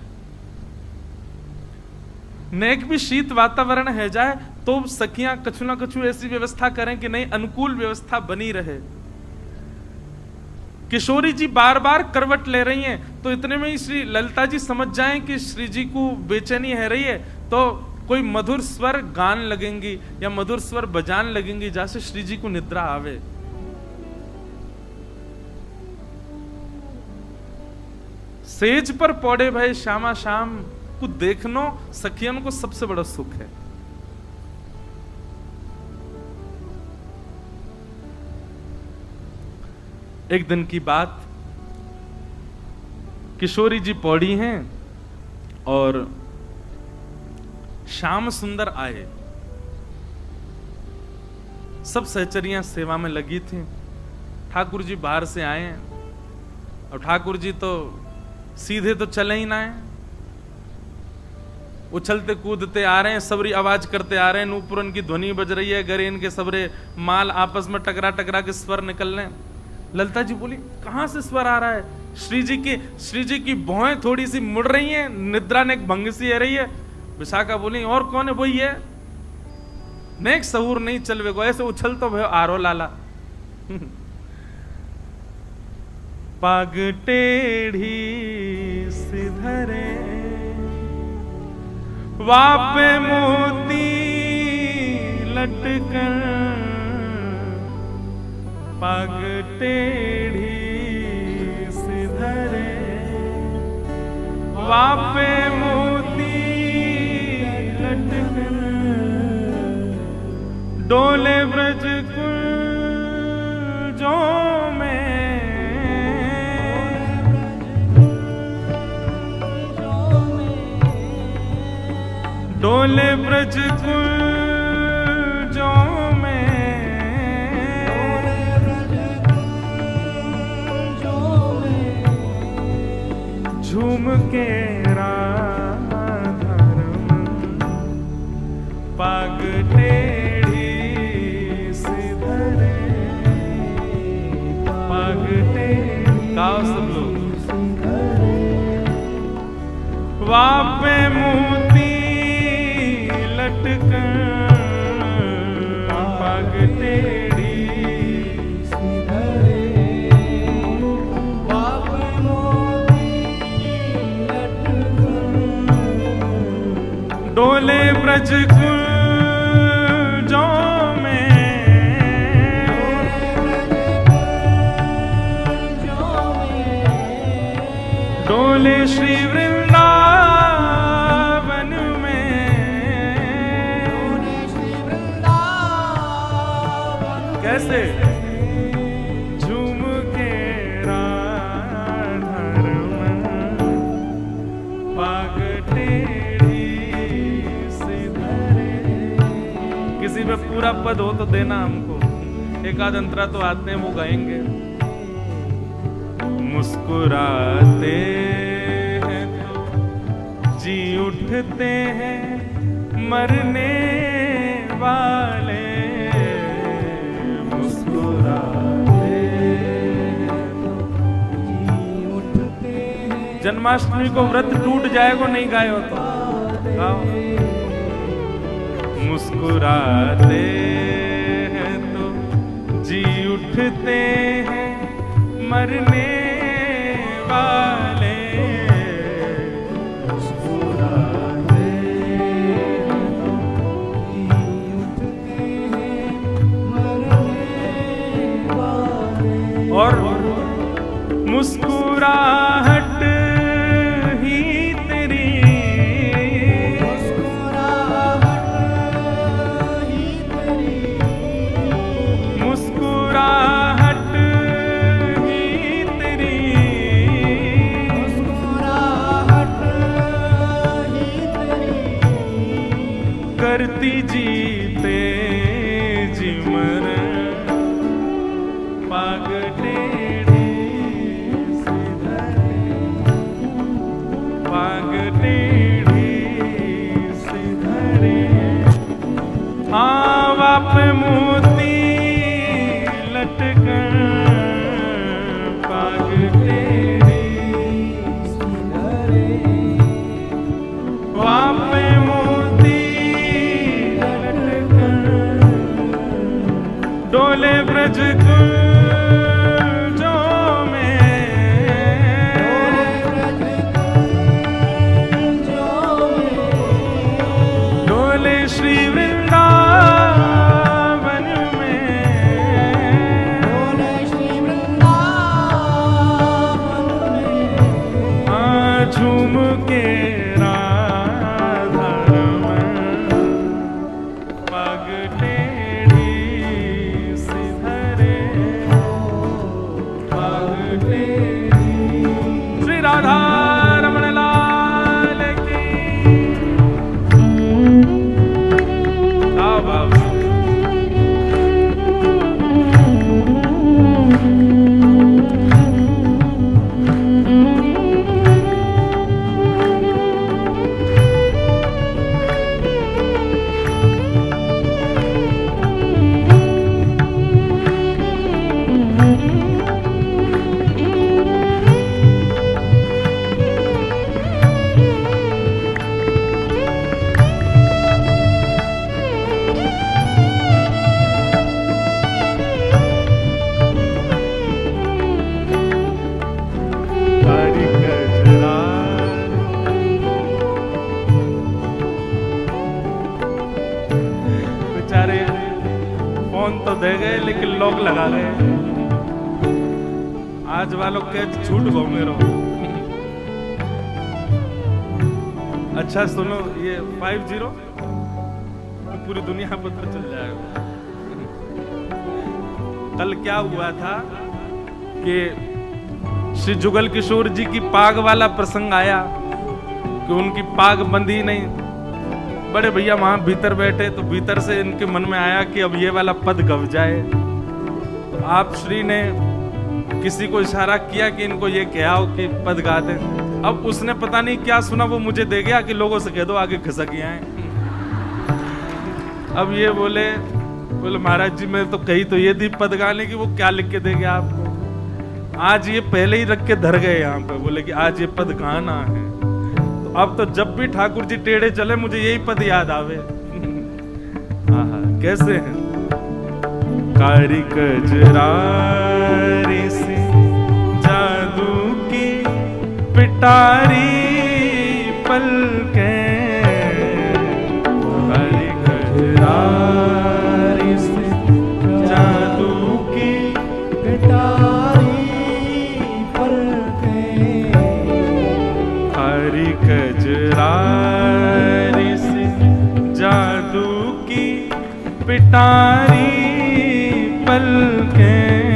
नेक भी शीत वातावरण है जाए तो सखियां कछु ना कछु ऐसी व्यवस्था करें कि नहीं, अनुकूल व्यवस्था बनी रहे। किशोरी जी बार बार करवट ले रही हैं, तो इतने में ही श्री ललिता जी समझ जाएं कि श्री जी को बेचैनी है रही है, तो कोई मधुर स्वर गान लगेंगी या मधुर स्वर बजान लगेंगी, जैसे श्री जी को निद्रा आवे। सेज पर पौड़े भय श्यामा श्याम को देखनो सखियन को सबसे बड़ा सुख है। एक दिन की बात, किशोरी जी पौड़ी हैं और श्याम सुंदर आए। सब सहचरियां सेवा में लगी थी। ठाकुर जी बाहर से आए हैं और ठाकुर जी तो सीधे तो चले ही ना है, उछलते कूदते आ रहे हैं, सबरी आवाज करते आ रहे हैं, नूपुरन की ध्वनि बज रही है, गरेन के सबरे माल आपस में टकरा टकरा के स्वर निकल रहे हैं। ललिता जी बोली, कहां से स्वर आ रहा है? श्री जी की भौएं थोड़ी सी मुड़ रही हैं, निद्रा ने एक भंग सी है रही है। विशाखा बोली, और कौन है? वही है, नेक सहूर नहीं चलवे को, ऐसे उछल तो भयो आरो लाला। पाग टेढ़ी सिधरे वापे मोती लटकर, पाग टेढ़ी सिधरे वापे मोती लटकर, डोले ब्रज कुंजों में, डोले ब्रज कुंजों में, झूम के राधारमण, पाग टेढ़ी सिधरे, पाग टेढ़ी, गाओ सब लोग, वापे मोती लटकर, पाग टेढ़ी
सिधरे, वापे मोती लटकर,
डोले ब्रज कुंजों में, डोले श्री वृंदावन में, कैसे झूम के राधारमण, पाग टेढ़ी सिधरे। किसी पे पूरा पद हो तो देना हमको, एक आध अंतरा तो आते हैं, वो गाएंगे। मुस्कुराते हैं तो जी उठते हैं मरने वाले, मुस्कुराते हैं तो जी उठते हैं। जन्माष्टमी को व्रत टूट जाएगा नहीं गाए हो तो गाओ। मुस्कुराते हैं तो जी उठते हैं मरने वाले, मुस्कुराते हैं तो जी उठते हैं मरने वाले, और मुस्कुराहट ही तेरी, मुस्कुराहट ही तेरी, मुस्कुराहट ही तेरी, जीते जी मर पाग टेढ़ी सिधरे पाग टेढ़ी सिधरे हवा पे मोती लटकर पाग टेढ़ी सिधरे हवा पे मोती लटकर डोले ब्रज श्री वृंदावन में
श्री वृंदावन में
झूम के राधा रमन पग टेढ़ी सिधरे पग टेढ़ी श्री राधा रमन लाल की तो दे गए लेकिन लॉक लगा गए। आज वालों के झूठ घूमे रहो। अच्छा सुनो, ये 50 पूरी दुनिया पता चल जाएगा। कल क्या हुआ था कि श्री जुगल किशोर जी की पाग वाला प्रसंग आया कि उनकी पाग बंधी नहीं। बड़े भैया वहां भीतर बैठे तो भीतर से इनके मन में आया कि अब ये वाला पद गव जाए। तो आप श्री ने किसी को इशारा किया कि इनको ये कहा हो कि पद गा दे। अब उसने पता नहीं क्या सुना, वो मुझे दे गया कि लोगों से कह दो आगे खिसक आए। अब ये बोले महाराज जी मैं तो कही तो ये थी पद गाने की, वो क्या लिख के देंगे आपको। आज ये पहले ही रख के धर गए यहाँ पे, बोले कि आज ये पद गाना है। अब तो जब भी ठाकुर जी टेढ़े चले मुझे यही पद याद आवे। कैसे हैं? कारी कजरारी से जादू की पिटारी पलकें, कारी कजरारी से जादू की
पिटारी पलकें,
कारी कजरारी से जादू की पिटारी पलकें,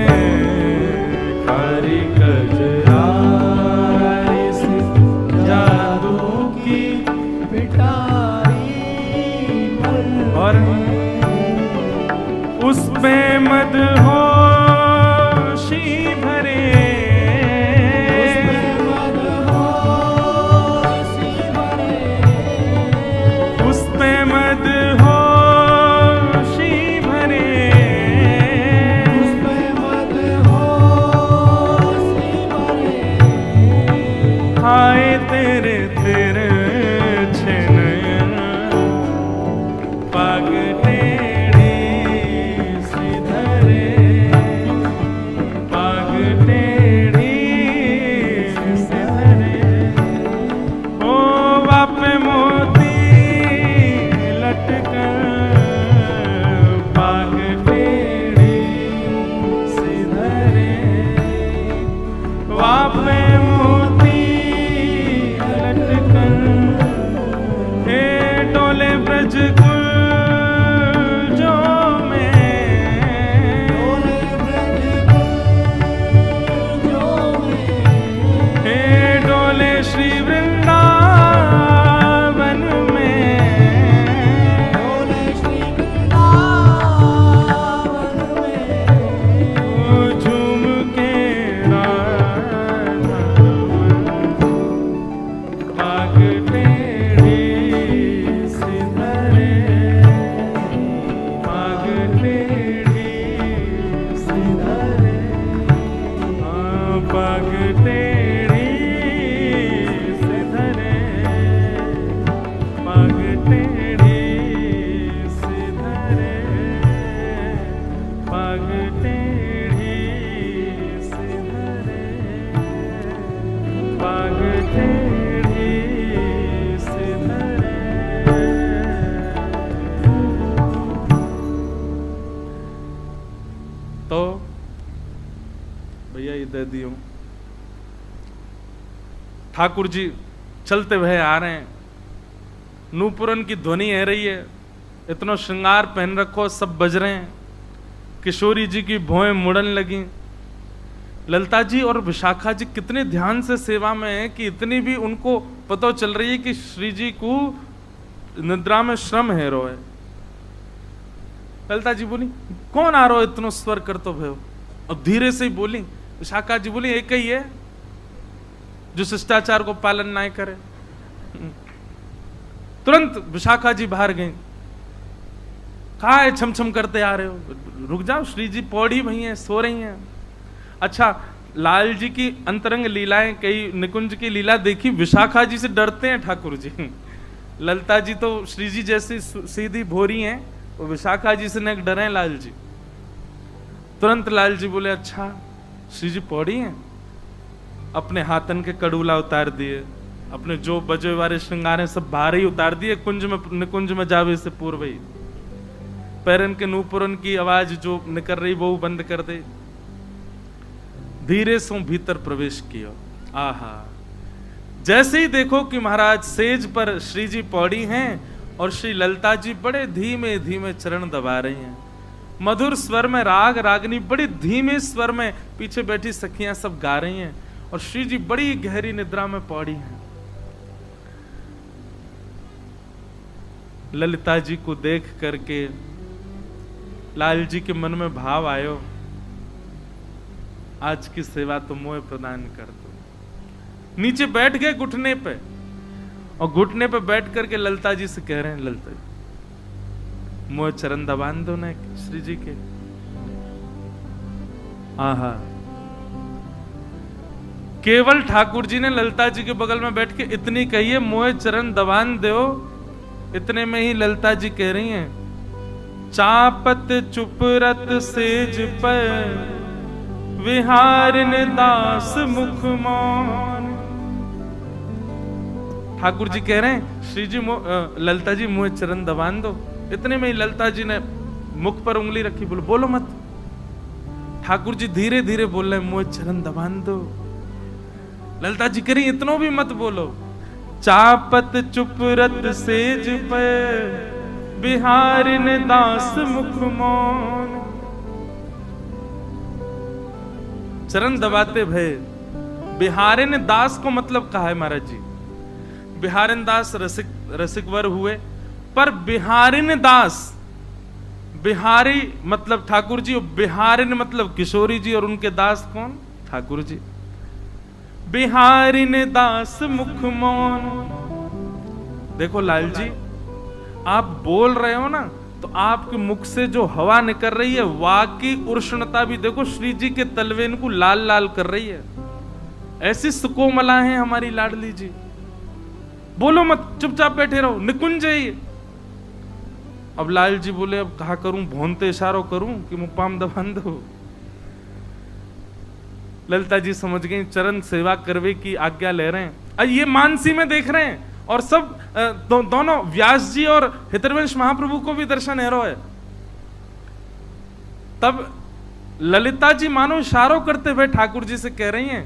कारी कजरारी से जादू की
पिटारी पलकें,
और उस पे मदहोशी भरे, तेरे तेरे छनयन पग टेढ़ी सिधरे, पग टेढ़ी सिधरे, ओ बाप मोती लटकर पग टेढ़ी सिधरे, बाप ब्रज कुल तो भैया ये दे दियो। ठाकुर जी चलते हुए आ रहे हैं, नूपुरन की ध्वनि है रही है, इतना श्रृंगार पहन रखो, सब बज रहे हैं, किशोरी जी की भौएं मुड़न लगी। ललिता जी और विशाखा जी कितने ध्यान से सेवा में है कि इतनी भी उनको पता चल रही है कि श्री जी को निद्रा में श्रम है रो है। ललिता जी बोली कौन आ रहा हो, इतना स्वर कर तो भयो। और धीरे से ही बोली, विशाखा जी बोली एक ही है जो शिष्टाचार को पालन ना करे। तुरंत विशाखा जी बाहर गई, कहा है छम छम करते आ रहे हो, रुक जाओ, श्री जी पौड़ी भई हैं, सो रही हैं। अच्छा, लाल जी की अंतरंग लीलाएं, कई निकुंज की लीला देखी, विशाखा जी से डरते हैं ठाकुर जी। ललिता जी तो श्री जी जैसी सीधी भोरी हैं, वो विशाखा जी से न डरे लाल जी। तुरंत लाल जी बोले अच्छा श्री जी पौड़ी हैं। अपने हाथन के कड़ूला उतार दिए, अपने जो बजे वाले श्रृंगार सब बाहर ही उतार दिए, निकुंज में जावे से पूर्व ही पैरन के नूपुरन की आवाज जो निकल रही वो बंद कर दे। धीरे से भीतर प्रवेश किया। आहा, जैसे ही देखो कि महाराज सेज पर श्री जी पौड़ी हैं और श्री ललिता जी बड़े धीमे धीमे चरण दबा रही हैं, मधुर स्वर में राग रागनी बड़ी धीमे स्वर में पीछे बैठी सखियां सब गा रही हैं, और श्री जी बड़ी गहरी निद्रा में पौड़ी हैं। ललिता जी को देख करके लाल जी के मन में भाव आयो, आज की सेवा तो मोह प्रदान कर दो। नीचे बैठ गए घुटने पे, और घुटने पे बैठ करके ललिता जी से कह रहे हैं, ललिता जी मोह चरण दबान दो ना श्री जी के। आहा, केवल ठाकुर जी ने ललिता जी के बगल में बैठ के इतनी कही है, मोह चरण दबान दो। इतने में ही ललिता जी कह रही हैं, चापत चुपरत सेज पर विहारिन दास मुख मौन। ठाकुर जी कह रहे हैं श्री जी ललिता जी मुझे चरण दबान दो। इतने में ही ललिता जी ने मुख पर उंगली रखी, बोलो बोलो मत। ठाकुर जी धीरे धीरे बोल रहे, मुझे चरण दबान दो। ललिता जी कह रही इतनो भी मत बोलो। चापत चुपरत सेज पर बिहारिन दास मुख मौन। चरण दबाते भय। बिहारिन दास को मतलब कहा है महाराज जी, बिहारिन दास रसिक वर हुए, पर बिहारिन दास, बिहारी मतलब ठाकुर जी, और बिहारिन मतलब किशोरी जी, और उनके दास कौन? ठाकुर जी। बिहारिन दास मुख मौन। देखो लाल जी, आप बोल रहे हो ना, तो आपके मुख से जो हवा निकल रही है, वाकी उष्णता भी देखो श्री जी के तलवेन को लाल लाल कर रही है। ऐसी सुकोमला है हमारी लाडली जी। बोलो मत, चुपचाप बैठे रहो, निकुंज ही। अब लाल जी बोले अब कहा करूं, भौंते इशारों करूं कि मुपाम दबान दो। ललिता जी समझ गई, चरण सेवा करवे की आज्ञा ले रहे हैं। ये मानसी में देख रहे हैं, और सब दोनों व्यास जी और हितरवंश महाप्रभु को भी दर्शन है है। तब ललिता जी मानो इशारों करते हुए ठाकुर जी से कह रही हैं,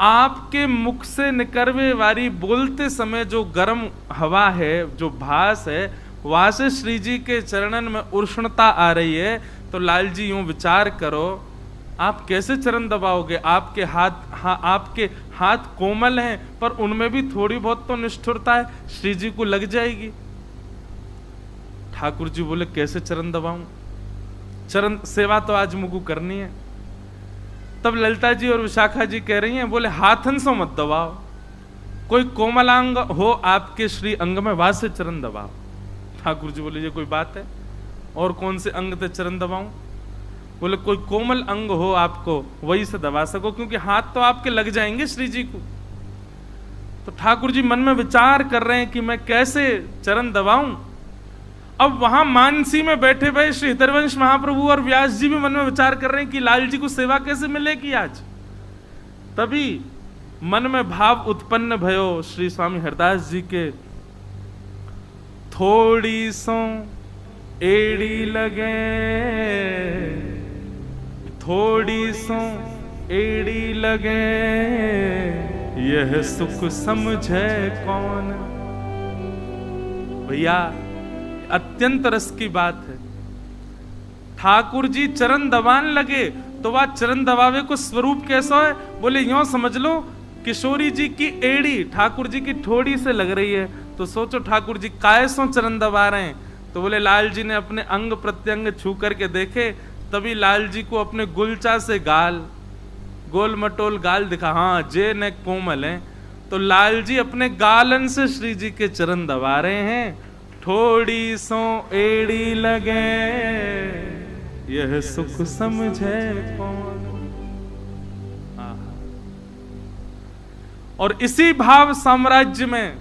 आपके मुख से निकलवे वाली बोलते समय जो गर्म हवा है, जो भास है, वहां से श्री जी के चरणन में उष्णता आ रही है। तो लाल जी यूं विचार करो, आप कैसे चरण दबाओगे? आपके हाथ कोमल हैं, पर उनमें भी थोड़ी बहुत तो निष्ठुरता है, श्री जी को लग जाएगी। ठाकुर जी बोले कैसे चरण दबाऊं? चरण सेवा तो आज मुझको करनी है। तब ललिता जी और विशाखा जी कह रही हैं, बोले हाथन से मत दबाओ, कोई कोमलांग हो आपके श्री अंग में, वहां से चरण दबाओ। ठाकुर जी बोले ये कोई बात है? और कौन से अंग से चरण दबाऊं? बोले कोई कोमल अंग हो आपको, वही से दबा सको, क्योंकि हाथ तो आपके लग जाएंगे श्री जी को। तो ठाकुर जी मन में विचार कर रहे हैं कि मैं कैसे चरण दबाऊं। अब वहां मानसी में बैठे हुए श्री हितरवंश महाप्रभु और व्यास जी भी मन में विचार कर रहे हैं कि लाल जी को सेवा कैसे मिलेगी आज। तभी मन में भाव उत्पन्न भयो श्री स्वामी हरदास जी के, थोड़ी सो एड़ी लगे थोड़ी सो एड़ी लगे, यह सुख समझे कौन। भैया अत्यंत रस की बात है। ठाकुर जी चरण दबान लगे तो वह चरण दबावे को स्वरूप कैसा है? बोले यूं समझ लो किशोरी जी की एड़ी ठाकुर जी की ठोड़ी से लग रही है। तो सोचो ठाकुर जी कैसों चरण दबा रहे हैं। तो बोले लाल जी ने अपने अंग प्रत्यंग छू करके देखे, तभी लाल जी को अपने गुलचा से गाल, गोल मटोल गाल दिखा। हाँ जे ने कोमल है। तो लाल जी अपने गालन से श्री जी के चरण दबा रहे हैं। थोड़ी सो एड़ी लगे, यह सुख समझे कौन। और इसी भाव साम्राज्य में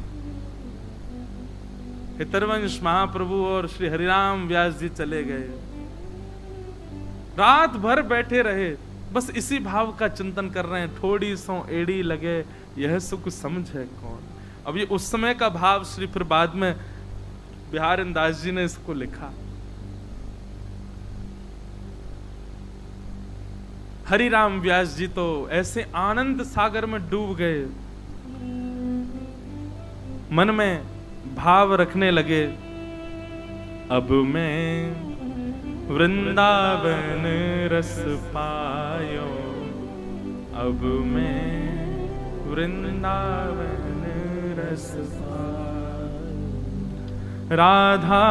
हितरवंश महाप्रभु और श्री हरिराम व्यास जी चले गए। रात भर बैठे रहे, बस इसी भाव का चिंतन कर रहे हैं। थोड़ी सो एड़ी लगे, यह सुख समझे कौन। अब ये उस समय का भाव श्री फिर बाद में बिहारी दास जी ने इसको लिखा। हरिराम व्यास जी तो ऐसे आनंद सागर में डूब गए, मन में भाव रखने लगे। अब मैं वृंदावन रस पायो, अब मैं वृंदावन रस पायो। राधा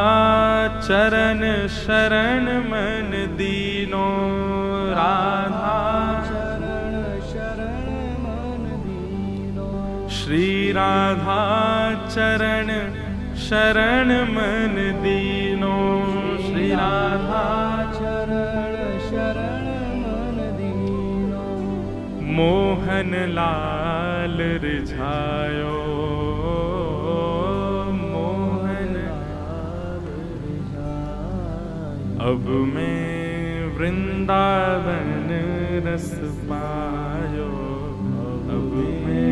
चरण शरण मन दीनो, राधा
चरण शरण मन दीनो।
श्री राधा चरण शरण मन दीनो, श्री राधा
चरण शरण मन दीनो।
मोहन लाल रिझायो, मोहन
लाल रिझायो।
अब मैं वृंदावन रस पायो, अब मैं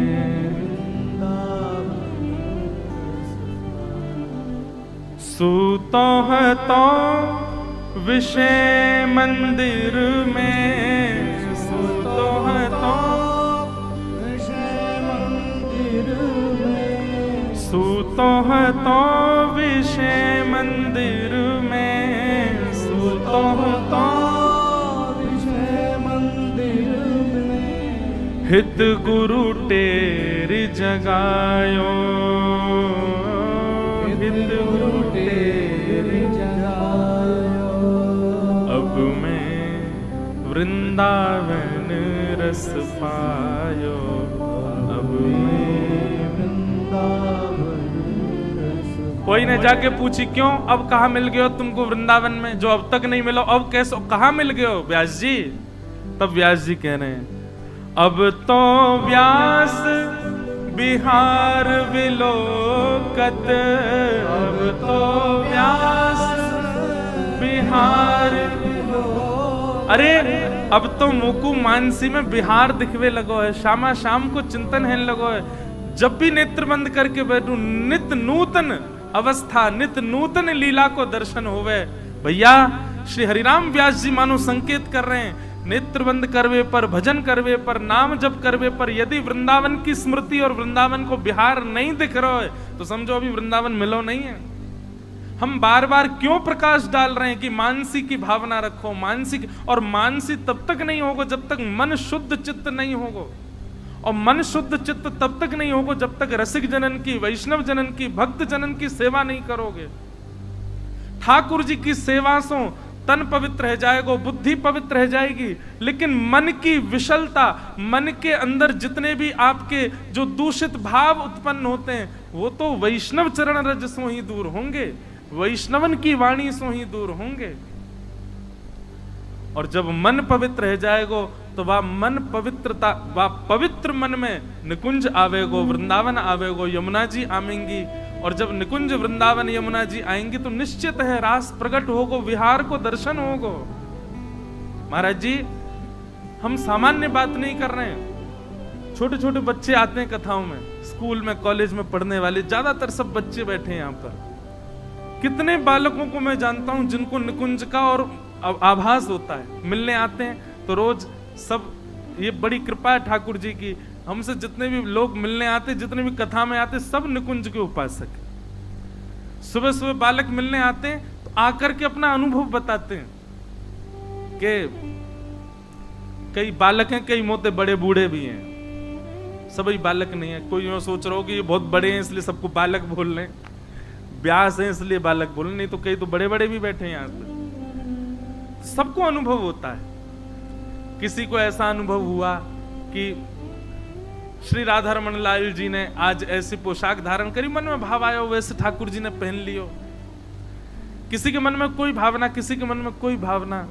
सूतो है तो विषय मंदिर में, सूतो है तो
विषय मंदिर में।
सूतो है तो विषय मंदिर में, सूतो है तो
विषय मंदिर में।
हित गुरु टेरी जगायो, हित गुरु टेरी
जगायो।
अब मैं वृंदावन रस पायो, अब मैं
वृंदावन रस।
कोई ने जाके पूछी क्यों अब कहाँ मिल गए हो तुमको वृंदावन में, जो अब तक नहीं मिलो, अब कैसे कहाँ मिल गए हो व्यास जी? तब व्यास जी कह रहे हैं अब तो व्यास बिहार विलोकत, अब तो व्यास बिहार। अरे अब तो मुकु मानसी में बिहार दिखवे लगो है, शामा शाम को चिंतन है लगो है। जब भी नेत्र बंद करके बैठू नित नूतन अवस्था, नित नूतन लीला को दर्शन होवे। भैया श्री हरिराम व्यास जी मानो संकेत कर रहे हैं, नेत्र बंद करवे पर, भजन करवे पर, नाम जप करवे पर यदि वृंदावन की स्मृति और वृंदावन को बिहार नहीं दिख रहा है तो समझो अभी वृंदावन मिलो नहीं है। हम बार बार क्यों प्रकाश डाल रहे हैं कि मानसी की भावना रखो, मानसी। और मानसी तब तक नहीं होगा जब तक मन शुद्ध चित्त नहीं होगा, और मन शुद्ध चित्त तब तक नहीं होगा जब तक रसिक जनन की, वैष्णव जनन की, भक्त जनन की सेवा नहीं करोगे। ठाकुर जी की सेवा से तन पवित्र रह जाएगा, बुद्धि पवित्र रह जाएगी, लेकिन मन की विशलता, मन के अंदर जितने भी आपके जो दूषित भाव उत्पन्न होते हैं वो तो वैष्णव चरण रज सो ही दूर होंगे, वैष्णवन की वाणी सो ही दूर होंगे। और जब मन पवित्र रह जाएगो तो वह मन पवित्रता, वह पवित्र मन में निकुंज आवेगो, वृंदावन आवेगो, यमुना जी आवेंगी। और जब निकुंज वृंदावन यमुना जी आएंगी तो निश्चित है रास प्रकट होगो, विहार को दर्शन होगो। महाराज जी हम सामान्य बात नहीं कर रहे हैं। छोटे छोटे बच्चे आते हैं कथाओं में, स्कूल में कॉलेज में पढ़ने वाले ज्यादातर सब बच्चे बैठे हैं यहाँ पर। कितने बालकों को मैं जानता हूं जिनको निकुंज का और आभास होता है, मिलने आते हैं, तो रोज सब, ये बड़ी कृपा है ठाकुर जी की, हमसे जितने भी लोग मिलने आते, जितने भी कथा में आते, सब निकुंज के उपासक हैं। सुबह सुबह बालक मिलने आते हैं तो आकर के अपना अनुभव बताते हैं कि कई बालक हैं, कई मोटे बड़े बूढ़े भी हैं, सभी बालक नहीं है। कोई यूं सोच रहा हो कि ये बहुत बड़े हैं इसलिए सबको बालक बोल रहे हैं, व्यास हैं इसलिए बालक बोल रहे, नहीं तो कई तो बड़े बड़े भी बैठे हैं यहाँ पे। सबको अनुभव होता है। किसी को ऐसा अनुभव हुआ कि श्री राधा रमन लाल जी ने आज ऐसी पोशाक धारण करी, मन में भाव आया वैसे ठाकुर जी ने पहन लियो। किसी के मन में कोई भावना, किसी के मन में कोई भावना,